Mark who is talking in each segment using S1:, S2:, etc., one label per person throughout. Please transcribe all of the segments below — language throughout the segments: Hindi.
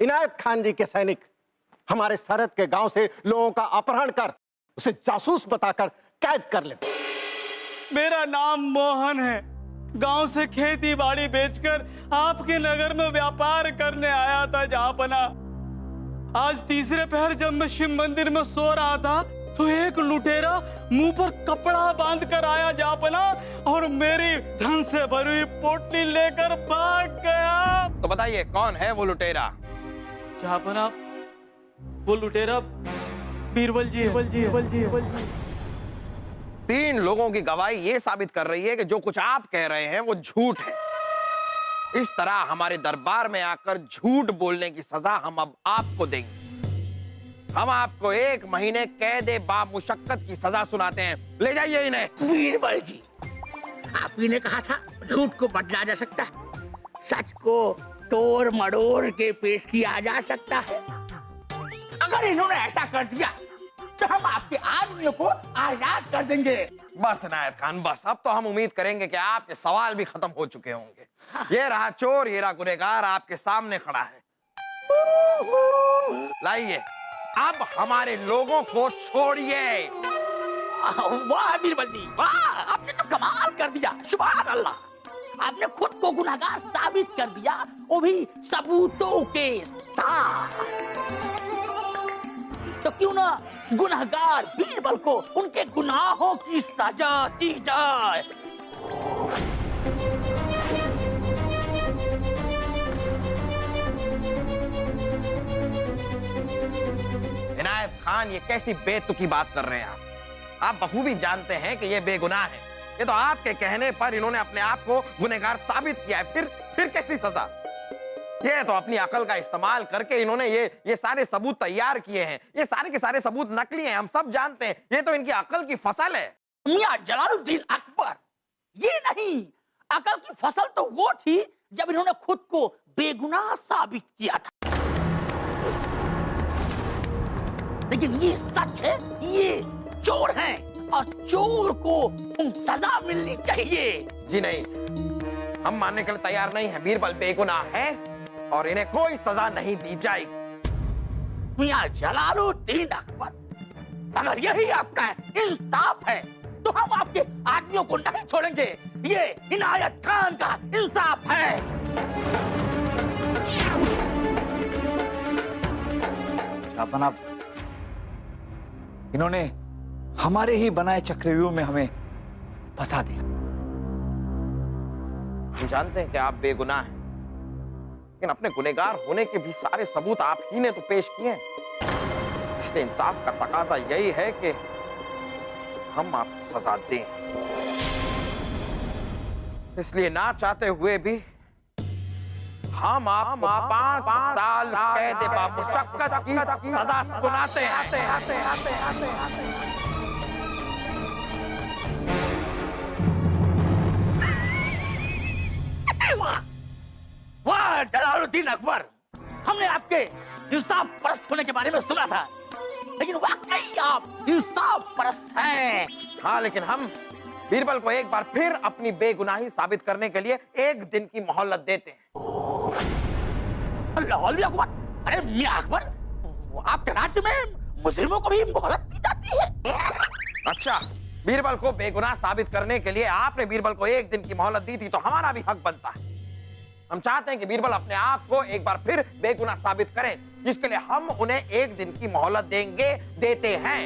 S1: इनायत खान जी के सैनिक हमारे सरहद के गांव से लोगों का अपहरण कर उसे जासूस बताकर कैद कर ले।
S2: मेरा नाम मोहन है, गांव से खेती बाड़ी बेचकर आपके नगर में व्यापार करने आया था जहांपना। आज तीसरे पहर जब मैं शिव मंदिर में सो रहा था तो एक लुटेरा मुंह पर कपड़ा बांध कर आया जहांपना और मेरी धन से भरी हुई पोटली लेकर भाग गया।
S3: तो बताइए कौन है वो लुटेरा?
S2: जहांपना वो लुटेरा बीरबल जी है।
S3: 3 लोगों की गवाही ये साबित कर रही है कि जो कुछ आप कह रहे हैं वो झूठ है। इस तरह हमारे दरबार में आकर झूठ बोलने की सजा हम अब आपको देंगे। हम आपको 1 महीने कैदे बामुशक्कत की सजा सुनाते हैं। ले जाइए इन्हें।
S4: बीरबल जी, आप ही ने कहा था झूठ को बदला जा सकता है, सच को तोड़ मड़ोड़ के पेश किया जा सकता है। अगर इन्होंने ऐसा कर दिया तो हम आपके आदमियों को आजाद कर देंगे।
S3: बस इनायत खान, बस अब तो हम उम्मीद करेंगे कि आपके सवाल भी खत्म हो चुके होंगे। ये रहा चोर, ये रहा गुनहगार आपके सामने खड़ा है। लाइए, अब हमारे लोगों को छोड़िए।
S4: वाह बीरबल जी, वाह, आपने तो कमाल कर दिया। सुभान अल्लाह, आपने खुद को गुनहगार साबित कर दिया, वो भी सबूतों के साथ। तो क्यों ना गुनहगार बीरबल को उनके गुनाहों की सजा दी जाए।
S3: इनायत खान, ये कैसी बेतुकी बात कर रहे हैं आप बखूबी जानते हैं कि ये बेगुनाह है। ये तो आपके कहने पर इन्होंने अपने आप को गुनहगार साबित किया है। फिर कैसी सजा? ये तो अपनी अकल का इस्तेमाल करके इन्होंने ये सारे सबूत तैयार किए हैं। ये सारे के सारे सबूत नकली हैं, हम सब जानते हैं। ये तो इनकी अकल की फसल है।
S4: मियां जलालुद्दीन अकबर, ये नहीं, अकल की फसल तो वो थी जब इन्होंने खुद को बेगुनाह साबित किया था। लेकिन ये सच है, ये चोर हैं और चोर को सजा मिलनी चाहिए।
S3: जी नहीं, हम मानने के लिए तैयार नहीं हैं। बीरबल बेगुनाह है और इन्हें कोई सजा नहीं दी जाएगी।
S4: मियां जलालुद्दीन अकबर, अगर यही आपका इंसाफ है तो हम आपके आदमियों को नहीं छोड़ेंगे। ये इनायत खान का इंसाफ है।
S5: जनाब, इन्होंने हमारे ही बनाए चक्रव्यूह में हमें फंसा दिया।
S3: हम जानते हैं कि आप बेगुनाह हैं, लेकिन अपने गुनहगार होने के भी सारे सबूत आप ही ने तो पेश किए हैं। इसलिए इंसाफ का तकाजा यही है कि हम आपको सजा दें। इसलिए ना चाहते हुए भी हम आपको 5 साल कैद बामुशक्कत की सजा सुनाते हैं।
S4: वाह जलालुद्दीन अकबर, हमने आपके इंसाफ परस्त होने के बारे में सुना था, लेकिन वाकई आप इंसाफ परस्त हैं।
S3: हाँ, लेकिन हम बीरबल को एक बार फिर अपनी बेगुनाही साबित करने के लिए 1 दिन की मोहलत देते हैं।
S4: लाहौल अकबर, अरे मियां अकबर, आपके राज्य में मुस्लिमों को भी मोहलत दी जाती है?
S3: अच्छा, बीरबल को बेगुनाह साबित करने के लिए आपने बीरबल को 1 दिन की मोहलत दी थी, तो हमारा भी हक बनता है। हम चाहते हैं कि बीरबल अपने आप को एक बार फिर बेगुनाह साबित करें, जिसके लिए हम उन्हें 1 दिन की मोहलत देते हैं।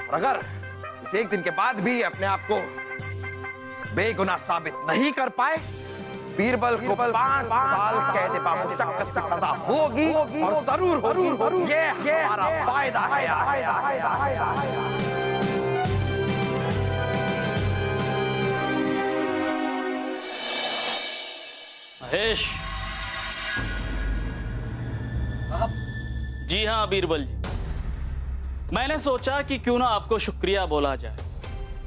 S3: और अगर इस 1 दिन के बाद भी अपने आप को बेगुनाह साबित नहीं कर पाए, बीरबल को 5 साल कैद बामुशक्कत की सजा होगी और जरूर होगी। ये हमारा फायदा है।
S2: महेश। जी हाँ बीरबल जी, मैंने सोचा कि क्यों ना आपको शुक्रिया बोला जाए,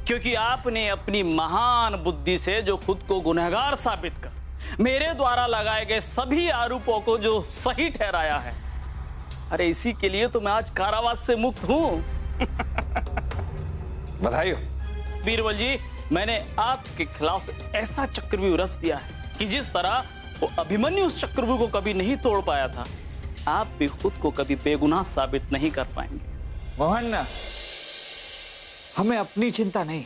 S2: क्योंकि आपने अपनी महान बुद्धि से जो खुद को गुनहगार साबित कर मेरे द्वारा लगाए गए सभी आरोपों को जो सही ठहराया है। अरे इसी के लिए तो मैं आज कारावास से मुक्त हूं।
S5: बधाई हो।
S2: बीरबल जी, मैंने आपके खिलाफ ऐसा चक्रव्यूह रच दिया है कि जिस तरह वो अभिमन्यु उस चक्रव्यूह को कभी नहीं तोड़ पाया था, आप भी खुद को कभी बेगुनाह साबित नहीं कर पाएंगे।
S5: मोहन, हमें अपनी चिंता नहीं,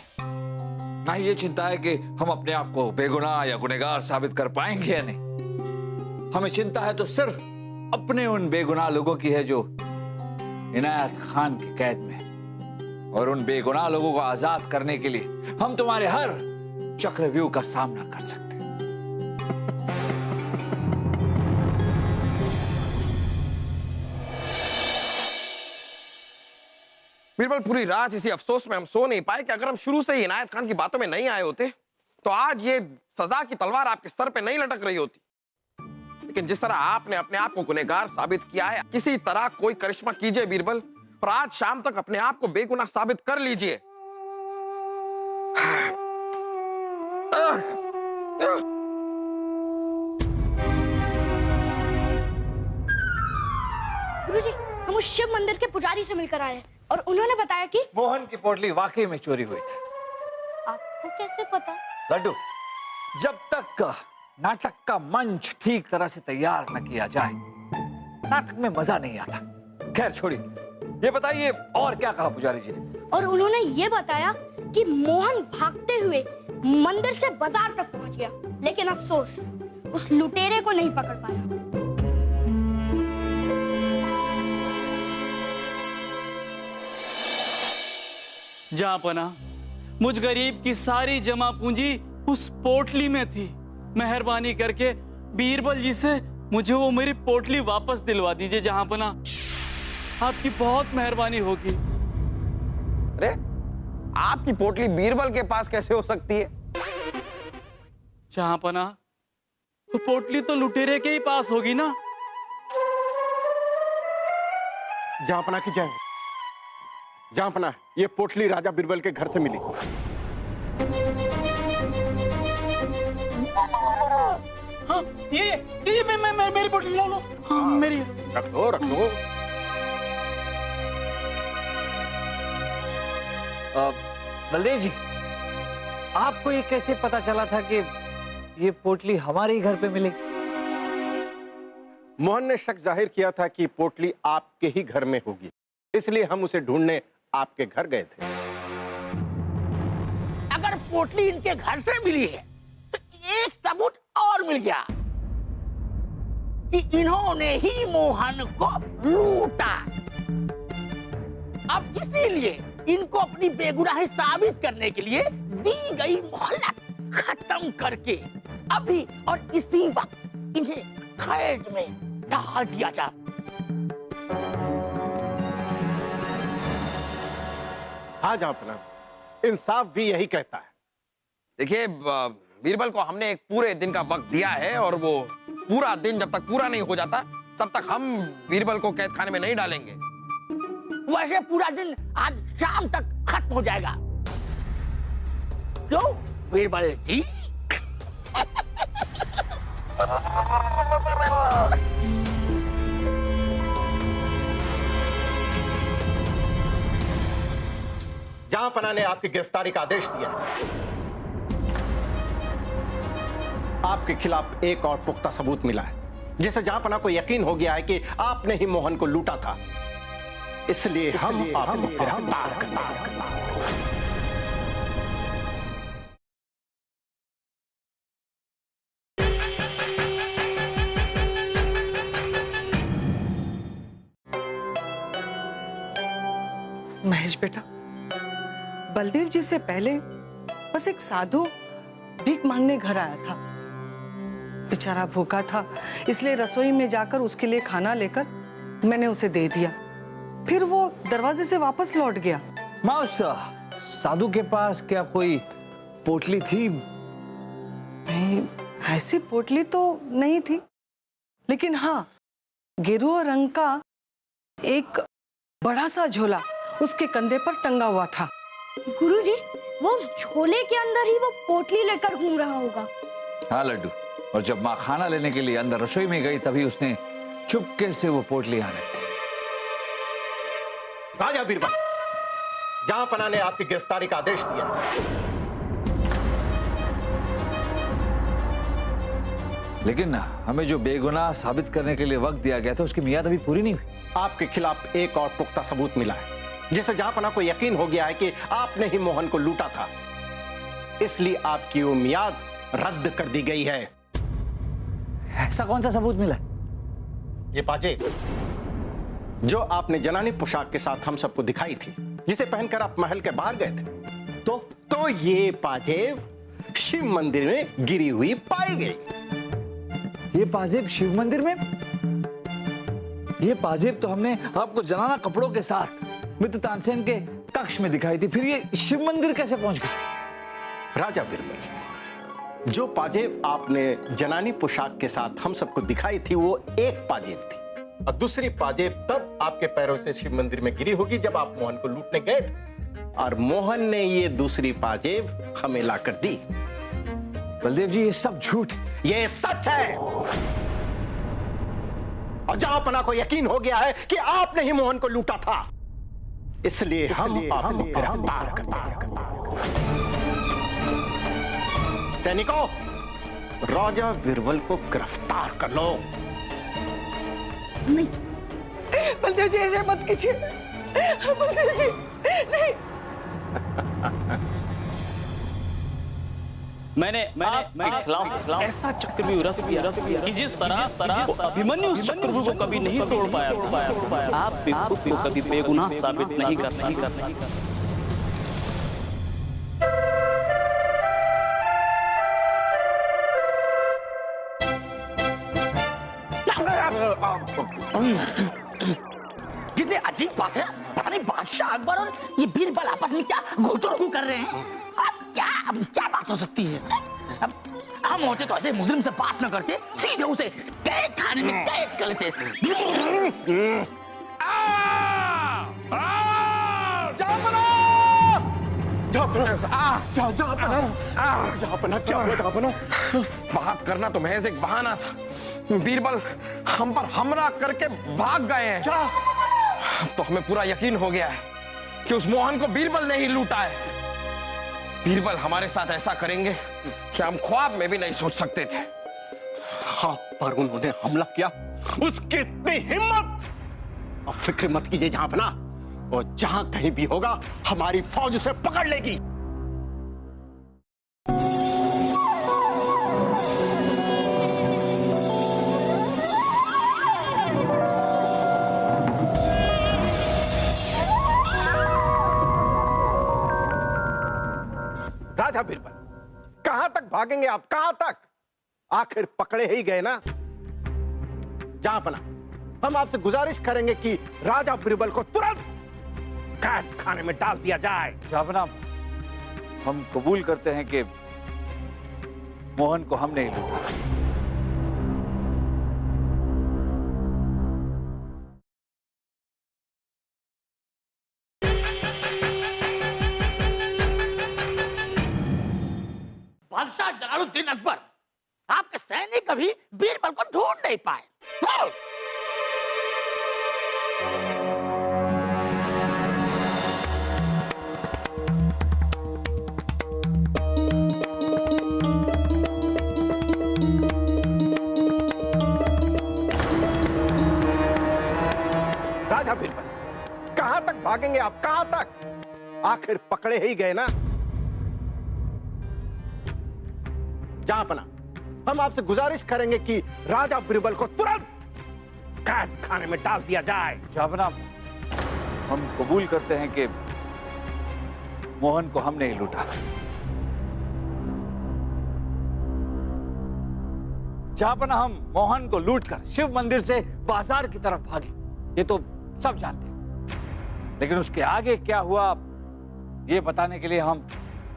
S5: ना ये चिंता है कि हम अपने आप को बेगुनाह या गुनहगार साबित कर पाएंगे या नहीं। हमें चिंता है तो सिर्फ अपने उन बेगुनाह लोगों की है जो इनायत खान की कैद में, और उन बेगुनाह लोगों को आजाद करने के लिए हम तुम्हारे हर चक्रव्यूह का सामना कर सकते हैं।
S3: बीरबल, पूरी रात इसी अफसोस में हम सो नहीं पाए कि अगर हम शुरू से ही इनायत खान की बातों में नहीं आए होते तो आज ये सजा की तलवार आपके सर पे नहीं लटक रही होती। लेकिन जिस तरह आपने अपने आप को गुनहगार साबित किया है, किसी तरह कोई करिश्मा कीजिए बीरबल, और आज शाम तक अपने आप को बेगुनाह साबित कर लीजिए।
S6: गुरुजी, हम उस शिव मंदिर के पुजारी से मिलकर आए हैं और उन्होंने बताया कि
S5: मोहन की पोटली वाकई में चोरी हुई थी।
S6: आपको कैसे पता?
S5: लड्डू, जब तक नाटक का मंच ठीक तरह से तैयार न किया जाए, नाटक में मजा नहीं आता। खैर छोड़िए, ये बताइए और क्या कहा पुजारी जी ने?
S6: और उन्होंने ये बताया कि मोहन भागते हुए मंदिर से बाजार तक पहुंच गया, लेकिन अफसोस उस लुटेरे को नहीं पकड़ पाया।
S2: जहांपना, मुझ गरीब की सारी जमा पूंजी उस पोटली में थी। मेहरबानी करके बीरबल जी से मुझे वो मेरी पोटली वापस दिलवा दीजिए जहांपना, आपकी बहुत मेहरबानी होगी।
S3: अरे, आपकी पोटली बीरबल के पास कैसे हो सकती है?
S2: जहांपना, तो पोटली तो लुटेरे के ही पास होगी ना।
S1: जहांपना की जय। जहांपना, ये पोटली राजा बीरबल के घर से मिली।
S2: हाँ, ये मैं मेरी पोटली ला लो। हाँ, मेरी
S1: रख लो, रख लो।
S5: बलदेव जी, आपको ये कैसे पता चला था कि ये पोटली हमारे ही घर पे मिलेगी?
S1: मोहन ने शक जाहिर किया था कि पोटली आपके ही घर में होगी, इसलिए हम उसे ढूंढने आपके घर गए थे।
S4: अगर पोटली इनके घर से मिली है तो एक सबूत और मिल गया कि इन्होंने ही मोहन को लूटा। अब इसीलिए इनको अपनी बेगुनाही साबित करने के लिए दी गई मोहलत खत्म करके अभी और इसी वक्त इन्हें कैद में डाल दिया जा।
S1: हाँ जहांपना, इंसाफ भी यही कहता है।
S3: देखिए बीरबल को हमने एक पूरे दिन का वक्त दिया है, और वो पूरा दिन जब तक पूरा नहीं हो जाता तब तक हम बीरबल को कैद खाने में नहीं डालेंगे।
S4: वैसे पूरा दिन आज शाम तक खत्म हो जाएगा। क्यों बीरबल जी?
S1: जहांपना ने आपकी गिरफ्तारी का आदेश दिया। आपके खिलाफ एक और पुख्ता सबूत मिला है, जिससे जहांपना को यकीन हो गया है कि आपने ही मोहन को लूटा था। इसलिए हम आपको गिरफ्तार करते हैं।
S7: महेश बेटा, बलदेव जी से पहले बस एक साधु भीख मांगने घर आया था। बेचारा भूखा था, इसलिए रसोई में जाकर उसके लिए खाना लेकर मैंने उसे दे दिया। फिर वो दरवाजे से वापस लौट गया।
S5: माँ, उस साधु के पास क्या कोई पोटली थी?
S7: नहीं, ऐसी पोटली तो नहीं थी, लेकिन हाँ, गेरुआ रंग का एक बड़ा सा झोला उसके कंधे पर टंगा हुआ था।
S6: गुरुजी, वो उस झोले के अंदर ही वो पोटली लेकर घूम रहा होगा।
S5: हाँ लड्डू, और जब माँ खाना लेने के लिए अंदर रसोई में गई तभी उसने चुपके से वो पोटली यहाँ रखी।
S1: राजा बीरबल, जहांपना ने आपकी गिरफ्तारी का आदेश दिया।
S5: लेकिन हमें जो बेगुनाह साबित करने के लिए वक्त दिया गया था उसकी मियाद अभी पूरी नहीं हुई।
S1: आपके खिलाफ एक और पुख्ता सबूत मिला है जिससे जहांपना को यकीन हो गया है कि आपने ही मोहन को लूटा था, इसलिए आपकी वो मियाद रद्द कर दी गई है।
S5: ऐसा कौन सा सबूत मिला?
S1: ये पाजेब जो आपने जनानी पोशाक के साथ हम सबको दिखाई थी, जिसे पहनकर आप महल के बाहर गए थे, तो ये पाजेब शिव मंदिर में गिरी हुई पाई गई।
S5: ये पाजेब शिव मंदिर में? ये पाजेब तो हमने आपको जनाना कपड़ों के साथ मित्र तानसेन के कक्ष में दिखाई थी, फिर ये शिव मंदिर कैसे पहुंच गई?
S1: राजा बिरबल, जो पाजेब आपने जनानी पोशाक के साथ हम सबको दिखाई थी वो एक पाजेब थी, और दूसरी पाजेब तब आपके पैरों से शिव मंदिर में गिरी होगी जब आप मोहन को लूटने गए थे, और मोहन ने ये दूसरी पाजेब हमें लाकर दी।
S5: बलदेव जी, ये सब झूठ,
S1: ये सच है, और जहांपना को यकीन हो गया है कि आपने ही मोहन को लूटा था, इसलिए हम आपको गिरफ्तार करते हैं। सैनिकों, राजा बिरबल को गिरफ्तार कर लो।
S6: नहीं,
S7: बलदेव जी ऐसे मत कीजिए, बलदेव जी नहीं।
S2: मैंने आपके खिलाफ ऐसा चक्रव्यूह रच दिया कि जिस तरह अभिमन्यु उस चक्रव्यूह को कभी नहीं तोड़ पाया। आप भी खुद को कभी बेगुनाह साबित नहीं करना।
S4: कितनी अजीब बात है, पता नहीं बादशाह अकबर और ये बीरबल आपस में क्या घुटुरगु कर रहे हैं। क्या बात हो सकती है? अब हम होते तो ऐसे मुजरिम से बात न करते, सीधे उसे कैद खाने में कैद कर लेते।
S1: जहांपना क्या हुआ? जहांपना
S3: बात करना तो महज एक बहाना था। बीरबल हम पर हमला करके भाग गए हैं। क्या? अब तो हमें पूरा यकीन हो गया है कि उस मोहन को बीरबल ने ही लूटा है। बीरबल हमारे साथ ऐसा करेंगे कि हम ख्वाब में भी नहीं सोच सकते थे।
S1: हाँ, पर उन्होंने हमला किया, उसकी इतनी हिम्मत! अब फिक्र मत कीजिए जहांपना, और जहां कहीं भी होगा हमारी फौज उसे पकड़ लेगी। राजा बिरबल, कहां तक भागेंगे आप? कहां तक? आखिर पकड़े ही गए ना। जहांपना, हम आपसे गुजारिश करेंगे कि राजा बिरबल को तुरंत कैद खाने में डाल दिया जाए।
S5: जहांपना, हम कबूल करते हैं कि मोहन को हमने ही लूटा।
S4: बादशाह जलालुद्दीन अकबर, आपके सैनिक कभी बीरबल को ढूंढ नहीं पाए।
S1: राजा बिरबल, कहां तक भागेंगे आप? कहां तक? आखिर पकड़े ही गए ना। जहांपना, हम आपसे गुजारिश करेंगे कि राजा बिरबल को तुरंत कैद खाने में डाल दिया जाए।
S5: जहांपना, हम कबूल करते हैं कि मोहन को हमने ही लूटा। जहांपना, हम मोहन को लूटकर शिव मंदिर से बाजार की तरफ भागे, ये तो सब जानते हैं, लेकिन उसके आगे क्या हुआ ये बताने के लिए हम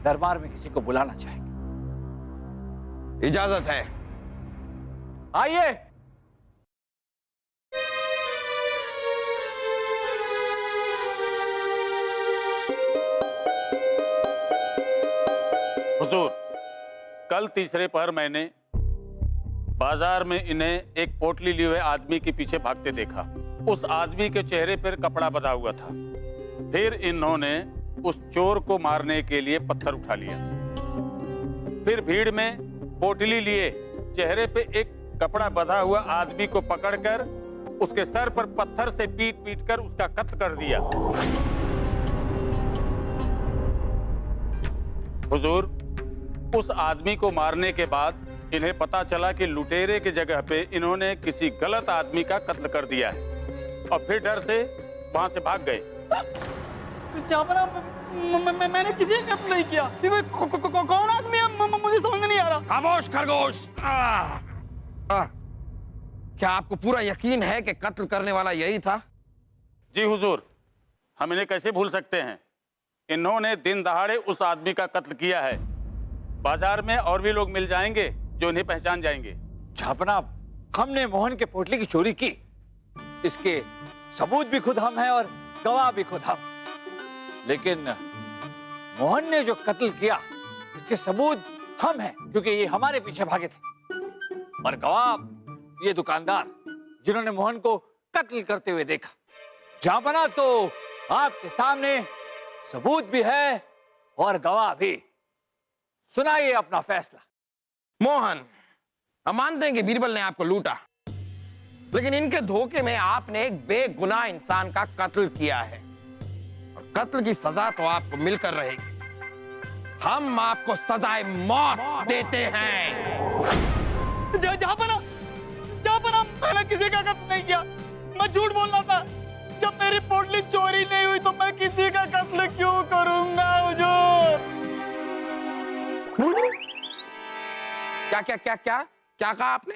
S5: दरबार में किसी को बुलाना चाहेंगे।
S3: इजाजत है।
S5: आइए।
S2: हुजूर, कल तीसरे पहर मैंने बाजार में इन्हें एक पोटली लिए हुए आदमी के पीछे भागते देखा। उस आदमी के चेहरे पर कपड़ा बंधा हुआ था। फिर इन्होंने उस चोर को मारने के लिए पत्थर उठा लिया। फिर भीड़ में पोटली लिए चेहरे पे एक
S8: कपड़ा बंधा हुआ आदमी को पकड़कर उसके सर पर पत्थर से पीट पीट कर उसका कत्ल कर दिया। हुजूर, उस आदमी को मारने के बाद इन्हें पता चला कि लुटेरे की जगह पे इन्होंने किसी गलत आदमी का कत्ल कर दिया है और फिर डर से वहां से भाग गए।
S2: मैंने किसी का कत्ल नहीं किया। कौन आदमी है मुझे समझ में नहीं आ रहा।
S3: खामोश खरगोश। क्या आपको पूरा यकीन है कि कत्ल करने वाला यही था?
S8: जी हुजूर, हम इन्हें कैसे भूल सकते हैं। इन्होंने दिन दहाड़े उस आदमी का कत्ल किया है। बाजार में और भी लोग मिल जाएंगे जो इन्हें पहचान जाएंगे।
S5: झापना, हमने मोहन के पोटली की चोरी की, इसके सबूत भी खुद हम हैं और गवाह भी खुद हम। लेकिन मोहन ने जो कत्ल किया इसके सबूत हम हैं, क्योंकि ये हमारे पीछे भागे थे, और गवाह ये दुकानदार जिन्होंने मोहन को कत्ल करते हुए देखा। झापना, तो आपके सामने सबूत भी है और गवाह भी। सुनाइए अपना फैसला।
S3: मोहन, हम मानते हैं कि बीरबल ने आपको लूटा, लेकिन इनके धोखे में आपने एक बेगुनाह इंसान का कत्ल किया है और कत्ल की सजा तो आपको मिलकर रहेगी। हम आपको सजाए मौत देते हैं।
S2: जहां मैंने किसी का कत्ल नहीं किया। मैं झूठ बोल रहा था। जब मेरी पोटली चोरी नहीं हुई तो मैं किसी का कत्ल क्यों करूंगा हुजूर?
S3: क्या क्या क्या क्या क्या कहा आपने?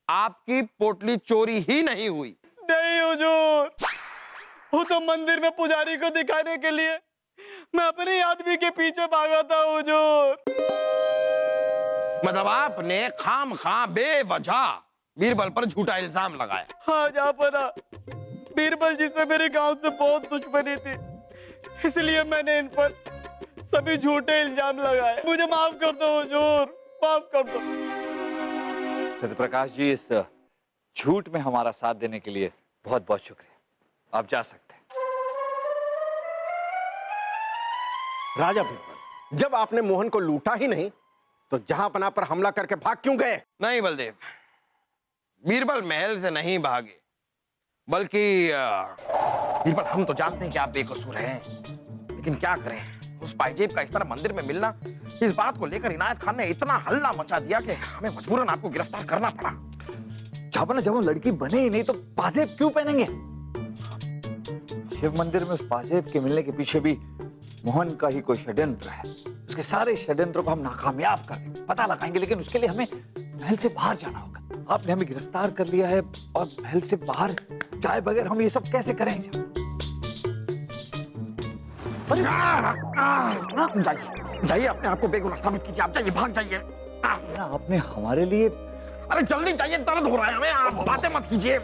S3: आपकी पोटली चोरी ही नहीं हुई?
S2: नहीं हुजूर, वो तो मंदिर में पुजारी को दिखाने के लिए मैं अपने आदमी के पीछे भागा था हुजूर।
S3: मतलब आपने खामखा बेवजह बीरबल पर झूठा इल्जाम लगाया?
S2: हाँ जापना, बीरबल जी से मेरे गांव से बहुत दुश्मनी थी, इसलिए मैंने इन पर सभी झूठे इल्जाम लगाए। मुझे माफ कर दो हुजूर, माफ कर दो।
S5: सत्यप्रकाश जी, इस झूठ में हमारा साथ देने के लिए बहुत बहुत शुक्रिया। आप जा सकते हैं।
S1: राजा बीरबल, जब आपने मोहन को लूटा ही नहीं तो जहांपना पर हमला करके भाग क्यों गए?
S3: नहीं बलदेव, बीरबल महल से नहीं भागे, बल्कि बीरबल, हम तो जानते हैं कि आप बेकसूर हैं, लेकिन क्या करें, उस पाइजेब का इस तरह मंदिर में मिलना, इस बात को लेकर इनायत खान ने इतना हल्ला मचा दिया कि हमें मजबूरन आपको गिरफ्तार करना पड़ा।
S5: झापना, जब हम लड़की बने ही नहीं तो पाजेब क्यों पहनेंगे? शिव मंदिर में उस पाजेब के मिलने के पीछे भी मोहन का ही कोई षड्यंत्र है। उसके सारे षड्यंत्रों को हम नाकामयाब कर देंगे, पता लगाएंगे, लेकिन उसके लिए हमें महल से बाहर जाना होगा। आपने हमें गिरफ्तार कर लिया है और महल से बाहर जाए बगैर हम ये सब कैसे करेंगे?
S3: जाइए, अपने आप को बेगुनाह साबित कीजिए। आप जाइए, भाग जाइए।
S5: आपने हमारे लिए,
S3: अरे जल्दी जाइए, दर्द हो रहा है हमें। आप बातें मत कीजिए।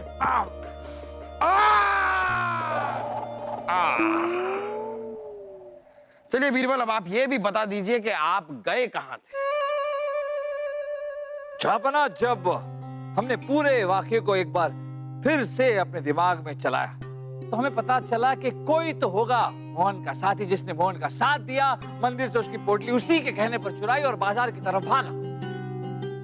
S3: चलिए बीरबल, अब आप ये भी बता दीजिए कि आप गए कहां थे?
S5: झापना, जब हमने पूरे वाकये को एक बार फिर से अपने दिमाग में चलाया तो हमें पता चला कि कोई तो होगा मोहन का साथी जिसने मोहन का साथ दिया, मंदिर से उसकी पोटली उसी के कहने पर चुराई और बाजार की तरफ भागा।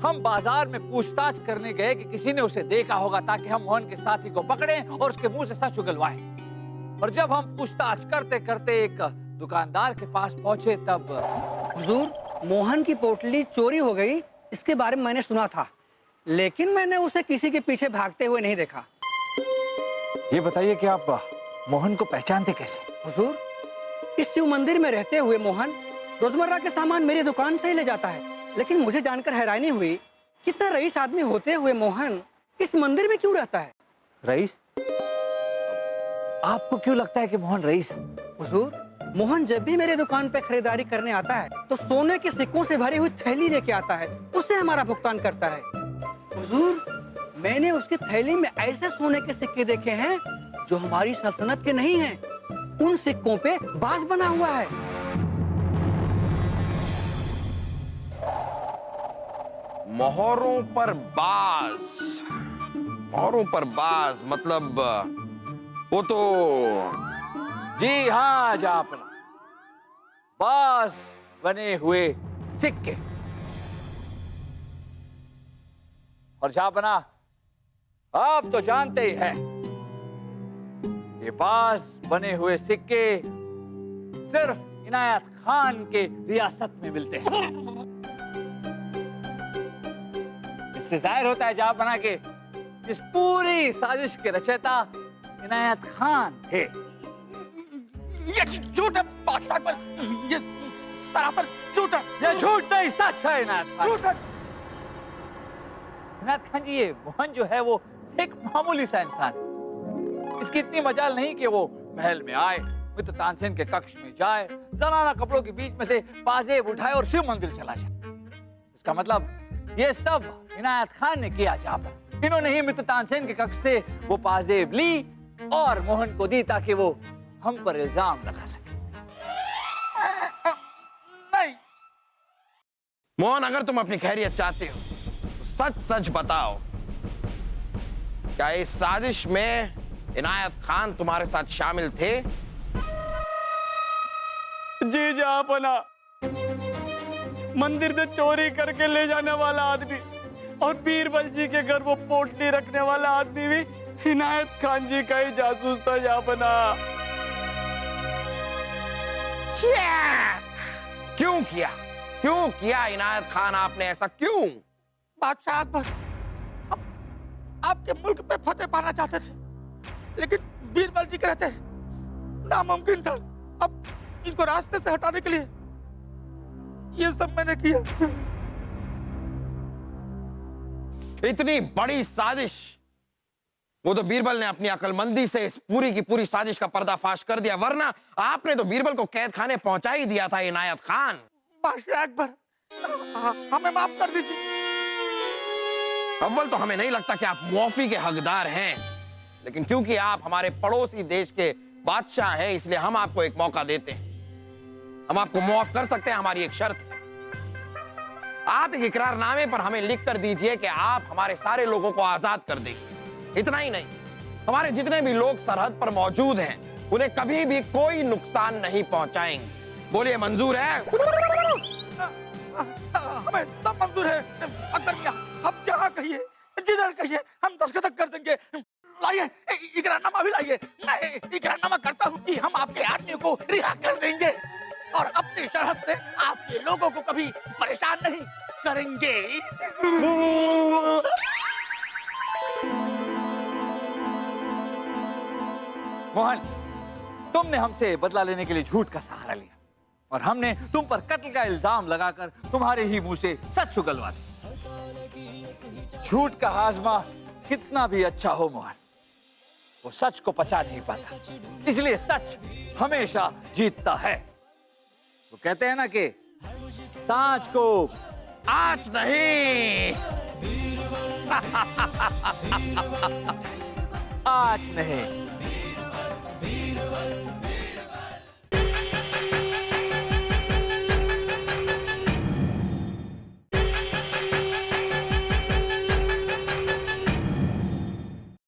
S5: हम बाजार में पूछताछ करने गए कि किसी ने उसे देखा होगा, ताकि हम मोहन के साथी को पकड़ें और उसके मुंह से सच उगलवाएं। और जब हम पूछताछ करते करते एक दुकानदार के पास पहुंचे तब
S9: हुजूर, मोहन की पोटली चोरी हो गई, इसके बारे में मैंने सुना था, लेकिन मैंने उसे किसी के पीछे भागते हुए नहीं देखा।
S5: ये बताइए कि आप मोहन को पहचानते कैसे?
S9: हुजूर, इस शिव मंदिर में रहते हुए मोहन रोजमर्रा के सामान मेरी दुकान से ही ले जाता है, लेकिन मुझे जानकर हैरानी हुई, कितना रईस आदमी होते हुए मोहन इस मंदिर में क्यों रहता है?
S5: रईस? आपको क्यों लगता है कि मोहन रईस है?
S9: हुजूर, मोहन जब भी मेरे दुकान पे खरीदारी करने आता है तो सोने के सिक्कों से भरी हुई थैली लेके आता है, उससे हमारा भुगतान करता है। हुजूर, मैंने उसकी थैली में ऐसे सोने के सिक्के देखे हैं जो हमारी सल्तनत के नहीं हैं। उन सिक्कों पे बाज बना हुआ है।
S3: मोहरों पर बाज? मोहरों पर बाज मतलब वो तो...
S5: जी हाँ जापना, बाज बने हुए सिक्के। और जहांपना आप तो जानते ही हैं, ये बाज बने हुए सिक्के सिर्फ इनायत खान के रियासत में मिलते हैं। इससे जाहिर होता है जहांपना के इस पूरी साजिश के रचयिता इनायत खान थे।
S4: ये झूठ है बादशाह अकबर, ये सरासर झूठ है।
S5: ये झूठ नहीं, सच है इनायत खान।
S4: झूठ है।
S5: इनायत खान जी, ये मोहन जो है वो एक मामूली सा इंसान है। इसकी इतनी मजाल नहीं कि वो महल में आए, मित्र तानसेन के कक्ष में जाए, जनाना कपड़ों के बीच में से पाजेब उठाए और शिव मंदिर चला जाए। इसका मतलब ये सब इनायत खान ने किया। जहां इन्होंने ही मित्र तानसेन के कक्ष से वो पाजेब ली और मोहन को दी ताकि वो हम पर इल्जाम लगा सके।
S4: नहीं
S3: मोहन, अगर तुम अपनी खैरियत चाहते हो तो सच सच बताओ, क्या इस साजिश में इनायत खान तुम्हारे साथ शामिल थे?
S2: जी जहांपना, मंदिर से चोरी करके ले जाने वाला आदमी और बीरबल जी के घर वो पोटली रखने वाला आदमी भी इनायत खान जी का ही जासूस था जहांपना।
S3: क्यों किया इनायत खान आपने ऐसा, क्यों?
S4: बादशाह अकबर, हम आपके मुल्क पे फतेह पाना चाहते थे, लेकिन बीरबल जी कहते नामुमकिन था। अब इनको रास्ते से हटाने के लिए ये सब मैंने किया।
S3: इतनी बड़ी साजिश, वो तो बीरबल ने अपनी अकलमंदी से इस पूरी की पूरी साजिश का पर्दाफाश कर दिया, वरना आपने तो बीरबल को कैद खाने पहुंचा ही दिया था इनायत खान।
S4: बादशाह अकबर, हमें माफ कर दीजिए।
S3: अव्वल तो हमें नहीं लगता कि आप मुआफी के हकदार हैं, लेकिन क्योंकि आप हमारे पड़ोसी देश के बादशाह हैं, इसलिए हम आपको एक मौका देते हैं। हम आपको माफ कर सकते हैं, हमारी एक शर्त है। आप एक इकरारनामे पर हमें लिख कर दीजिए कि आप हमारे सारे लोगों को आजाद कर देंगे। इतना ही नहीं, हमारे जितने भी लोग सरहद पर मौजूद हैं, उन्हें कभी भी कोई नुकसान नहीं पहुंचाएंगे। बोलिए, मंजूर है?
S4: हमें सब मंजूर है अकबर मियां, आप जहाँ कहिए, जिधर कहिए, हम दस्तखत कर देंगे। लाइए इकरारनामा भी लाइए। मैं इकरारनामा करता हूँ कि हम आपके आदमी को रिहा कर देंगे और अपनी शरत से आपके लोगों को कभी परेशान नहीं करेंगे।
S5: मोहन, तुमने हमसे बदला लेने के लिए झूठ का सहारा लिया और हमने तुम पर कत्ल का इल्जाम लगाकर तुम्हारे ही मुंह से सच उगलवा दिया। झूठ का हाजमा कितना भी अच्छा हो मोहन, वो सच को पचा नहीं पाता, इसलिए सच हमेशा जीतता है। वो कहते हैं ना कि सांच को
S3: आज नहीं।
S5: आज नहीं।